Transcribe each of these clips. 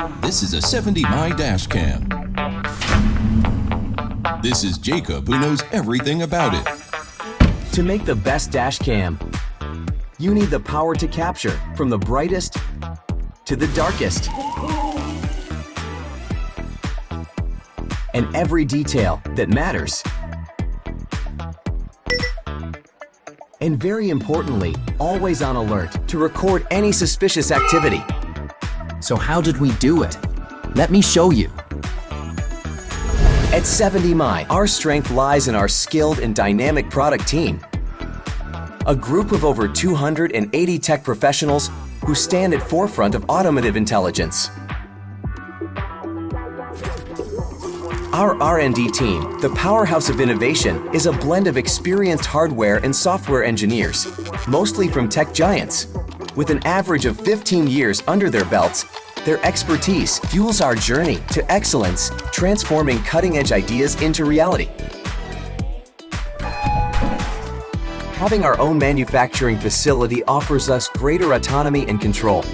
This is a 70My dash cam. This is Jacob, who knows everything about it. To make the best dash cam, you need the power to capture from the brightest to the darkest, and every detail that matters. And very importantly, always on alert to record any suspicious activity. So how did we do it? Let me show you. At 70My, our strength lies in our skilled and dynamic product team. A group of over 280 tech professionals who stand at forefront of automotive intelligence. Our R&D team, the powerhouse of innovation, is a blend of experienced hardware and software engineers, mostly from tech giants. With an average of 15 years under their belts, their expertise fuels our journey to excellence, transforming cutting-edge ideas into reality. Having our own manufacturing facility offers us greater autonomy and control.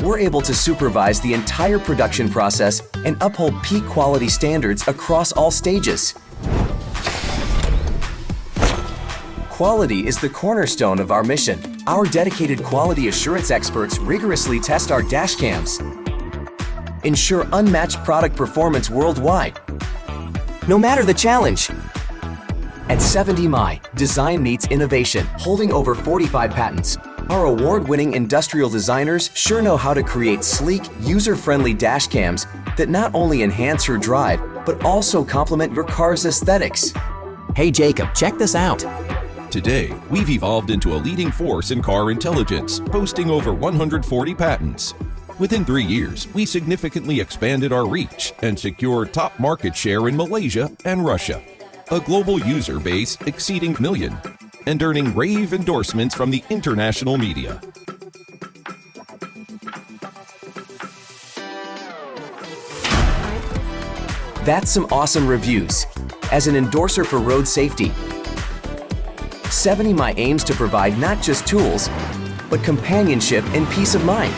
We're able to supervise the entire production process and uphold peak quality standards across all stages. Quality is the cornerstone of our mission. Our dedicated quality assurance experts rigorously test our dash cams, ensure unmatched product performance worldwide, no matter the challenge. At 70My, design meets innovation, holding over 45 patents. Our award-winning industrial designers sure know how to create sleek, user-friendly dash cams that not only enhance your drive, but also complement your car's aesthetics. Hey Jacob, check this out. Today, we've evolved into a leading force in car intelligence, boasting over 140 patents. Within 3 years, we significantly expanded our reach and secured top market share in Malaysia and Russia, a global user base exceeding 1 million, and earning rave endorsements from the international media. That's some awesome reviews. As an endorser for road safety, 70My aims to provide not just tools, but companionship and peace of mind.